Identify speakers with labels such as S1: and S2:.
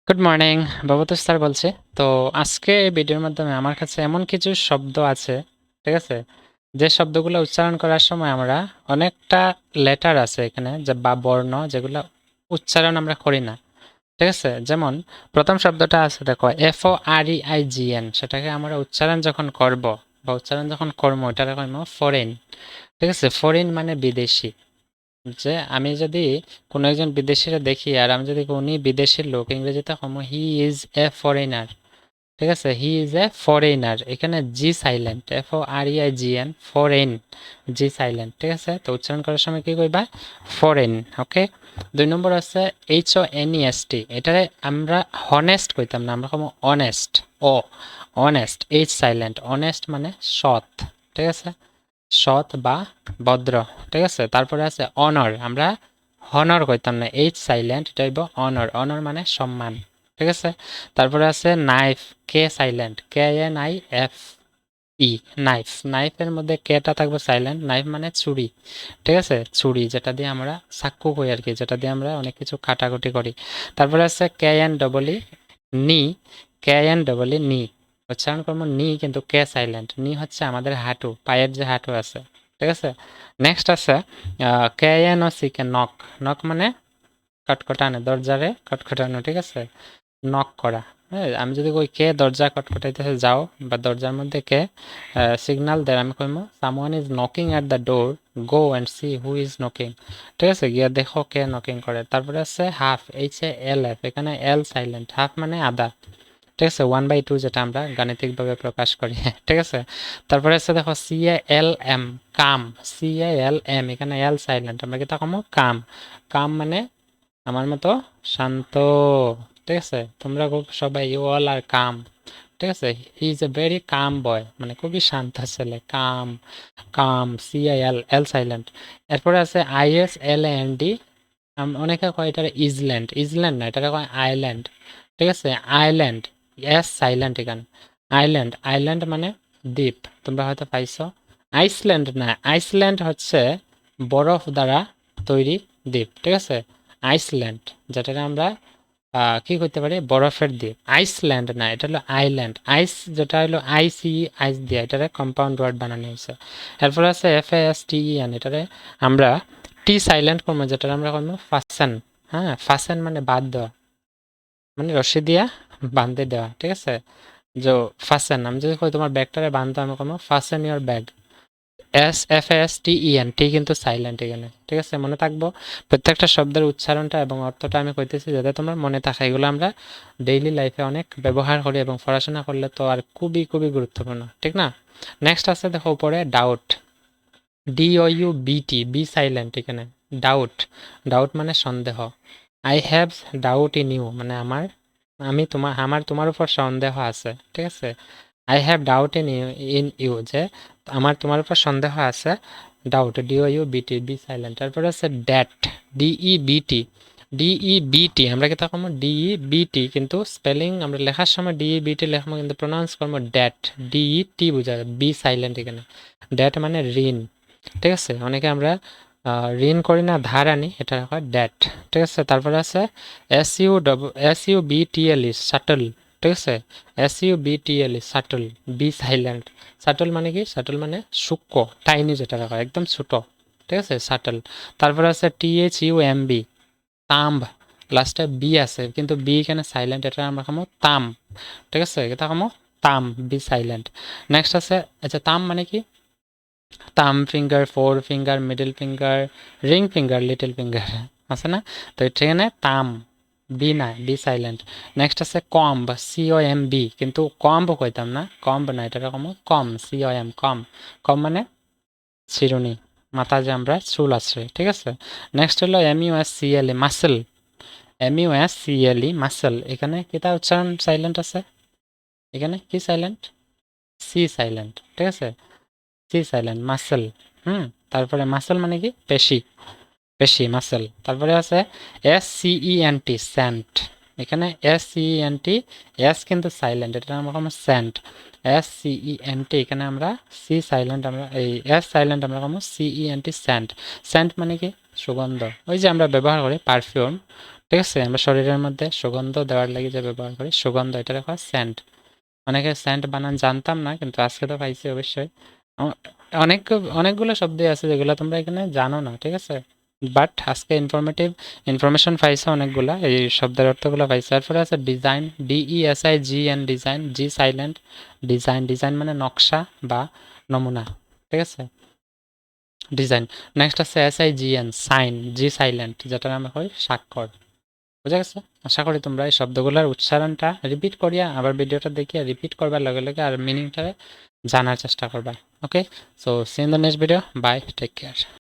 S1: Good morning, বাবুতোষ sir বলছি। তো আজকে এই ভিডিওর মাধ্যমে আমার কাছে এমন কিছু শব্দ আছে, ঠিক আছে, যে শব্দগুলো উচ্চারণ করার সময় আমরা অনেকটা লেটার আছে এখানে যে বা বর্ণ যেগুলো উচ্চারণ আমরা করি না, ঠিক আছে। যেমন প্রথম শব্দটা আছে দেখো, FOREIGN, সেটাকে আমরা উচ্চারণ যখন করব বা উচ্চারণ যখন করবো এটাকে কইমো ফরেন, ঠিক আছে। ফরেন মানে বিদেশি। যে আমি যদি কোনো একজন বিদেশিরা দেখি আর আমি যদি উনি বিদেশের লোক, ইংরেজিতে কম হি ইজ এ ফরেনার, ঠিক আছে। হি ইজ এ ফরেনার, এখানে জি সাইলেন্ট, FOREIGN, ফরেন, জি সাইলেন্ট, ঠিক আছে। তো উচ্চারণ করার সময় কি কইবা? ফরেন। ওকে। 2 নম্বর আছে HONEST, এটারে আমরা হনেস্ট কইতাম না, আমরা কম অনেস্ট। ও অনেস্ট, এইচ সাইলেন্ট, অনেস্ট মানে সৎ, ঠিক আছে, সৎ বা ভদ্র, ঠিক আছে। তারপরে আছে অনর, আমরা হনর কইতাম না, এইচ সাইলেন্ট, এটা হইব অনর, অনর মানে সম্মান, ঠিক আছে। তারপরে আছে নাইফ, কে সাইলেন্ট, KNIFE, নাইফ, নাইফের মধ্যে কেটা থাকবে সাইলেন্ট, নাইফ মানে ছুরি, ঠিক আছে, ছুরি যেটা দিয়ে আমরা চাক্কু কই আর কি, যেটা দিয়ে আমরা অনেক কিছু কাটাকুটি করি। তারপরে আছে KNEE, নি, KNEE, উচ্চারণ করবো নি, কিন্তু কে সাইলেন্ট, নি হচ্ছে আমাদের হাঁটু, পায়ের যে হাঁটু আছে, ঠিক আছে। নেক্সট আছে KNOC, নক, নক মানে কটকটানো, দরজারে কটকটানো, ঠিক আছে, নক করা। হ্যাঁ, আমি যদি কই কে দরজা খটখটাইতেছে যাও, বা দরজার মধ্যে কে সিগন্যাল দেয়, আমি কইমো someone is knocking at the door, go and see who is knocking, ঠিক আছে, গিয়া দেখো কে নকিং করে। তারপরে আছে হাফ, HALF, এখানে এল সাইলেন্ট, হাফ মানে আধা, ঠিক আছে, 1/2 যেটা আমরা গাণিতিকভাবে প্রকাশ করি ঠিক আছে। তারপরে আছে দেখো CALM, কাম, CALM, এখানে এল সাইলেন্ট, আমরা কি তা কমো কাম, কাম মানে আমার মতো শান্ত, ঠিক আছে। তোমরা খুব সবাই ইউ অল আর কাম, ঠিক আছে। He is a very calm বয়, মানে খুবই শান্ত ছেলে, কাম, কাম, CIL, এল সাইলেন্ট। এরপরে আছে ISLAND, অনেকে কয় এটা ইজল্যান্ড, ইজল্যান্ড না, এটা কয় আইল্যান্ড, ঠিক আছে, আইল্যান্ড, এস সাইলেন্ট এখানে, আইল্যান্ড, আইল্যান্ড মানে দ্বীপ, তোমরা হয়তো পাইছো। আইসল্যান্ড না, আইসল্যান্ড হচ্ছে বরফ দ্বারা তৈরি দ্বীপ, ঠিক আছে। আইসল্যান্ড যেটাকে আমরা কি করতে পারি, বরফের দ্বীপ। আইসল্যান্ড না, এটা হলো আইল্যান্ড, আইস যেটা হলো ICE, আইস দিয়ে, এটারে কম্পাউন্ড ওয়ার্ড বানানো হয়েছে। এরপর আছে FASTEN, এটারে আমরা টি সাইলেন্ট করবো, যেটা আমরা করবো ফাসেন। হ্যাঁ, ফাসেন মানে বাদ দেওয়া, মানে রশি দিয়া বাঁধতে দেওয়া, ঠিক আছে। যে ফাসেন, আমি যদি কই তোমার ব্যাগটারে বাঁধতে, আমি করবো ফাসেন ইওর ব্যাগ। FASTEN, টি কিন্তু সাইলেন্ট এখানে, ঠিক আছে। মনে থাকবো প্রত্যেকটা শব্দের উচ্চারণটা এবং অর্থটা আমি কইতেছি যাতে তোমার মনে থাকে, এগুলো আমরা ডেইলি লাইফে অনেক ব্যবহার করি এবং পড়াশোনা করলে তো আর খুবই খুবই গুরুত্বপূর্ণ, ঠিক না। নেক্সট আছে দেখো উপরে ডাউট, DOUBT, বি সাইলেন্ট এখানে, ডাউট, ডাউট মানে সন্দেহ। I have doubt in you, মানে আমার তোমার উপর সন্দেহ আছে, ঠিক আছে। I have doubt in you, যে আমার তোমার উপর সন্দেহ আছে, ডাউট, DOUBT, বি সাইলেন্ট। তারপরে আছে ড্যাট, DEBT, DEBT, আমরা কি তখন DEBT, কিন্তু স্পেলিং আমরা লেখার সময় DEBT লেখবো, কিন্তু প্রোনাউন্স করবো ড্যাট, DET বোঝা যায়, বি সাইলেন্ট এখানে। ড্যাট মানে ঋণ, ঠিক আছে, অনেকে আমরা ঋণ করি না, ধার আনি, এটা হয় ড্যাট, ঠিক আছে। তারপরে আছে SUBTLE, শাটল, ঠিক আছে, SUBTLE, subtle, B silent. Subtle মানে কি, শাটল মানে সূক্ষ্ম, টাইনি, যেটা হয় একদম ছোট, ঠিক আছে, শাটল। তারপরে আছে THUMB, তাম্ব, লাস্টে বি আছে কিন্তু বি এখানে সাইলেন্ট, এটা আমরা খামো তাম, ঠিক আছে, এটা খামো তাম, বি সাইলেন্ট। নেক্সট আছে, আচ্ছা তাম মানে কি, থাম finger, four finger, middle finger, ring finger, little finger, আছে না। তো এখানে তাম, বি না, বি সাইলেন্ট। নেক্সট আছে কম্ব, COMB, কিন্তু কম্ব কইতাম না, কম্ব না, এটা রকম কম, COM, কম, কম মানে চিরুনি, মাথা যে আমরা চুল আছে, ঠিক আছে। নেক্সট হলো MUSCLE, মাসেল, MUSCLE, মাসেল, এখানে কিতা উচ্চারণ সাইলেন্ট আছে, এখানে কি সাইলেন্ট, সি সাইলেন্ট, ঠিক আছে, সি সাইলেন্ট, মাসেল। তারপরে মাসেল মানে কি, পেশি, পেশি, মাসেল। তারপরে আছে SCENT, স্যান্ট, এখানে SCENT, এস কিন্তু সাইলেন্ট, এটা আমরা কম স্যান্ট, SCENT, এখানে আমরা সি সাইলেন্ট, আমরা এই এস সাইলেন্ট, আমরা কম CENT, স্যান্ট। স্যান্ট মানে কি, সুগন্ধ, ওই যে আমরা ব্যবহার করি পারফিউম, ঠিক আছে? আমরা শরীরের মধ্যে সুগন্ধ দেওয়ার লাগি যে ব্যবহার করি, সুগন্ধ, এটা লেখা সেন্ট। অনেকে সেন্ট বানান জানতাম না, কিন্তু আজকে তো পাইছি অবশ্যই। অ- অনেক অনেকগুলো শব্দই আছে যেগুলো তোমরা এখানে জানো না, ঠিক আছে? বাট আজকে ইনফরমেশন পাইছো অনেকগুলা, এই শব্দের অর্থগুলো পাইছো। তারপরে আছে ডিজাইন, DESIGN, ডিজাইন, জি সাইলেন্ট, ডিজাইন, ডিজাইন মানে নকশা বা নমুনা, ঠিক আছে? ডিজাইন। নেক্সট আছে SIGN, সাইন, জি সাইলেন্ট, যেটার নাম হয় স্বাক্ষর। বুঝা গেছে? আশা করি তোমরা এই শব্দগুলোর উচ্চারণটা রিপিট করিয়া আবার ভিডিওটা দেখিয়া রিপিট করবার লগে লগে আর মিনিংটা জানার চেষ্টা করবা। Okay, so see in the next video, bye, take care.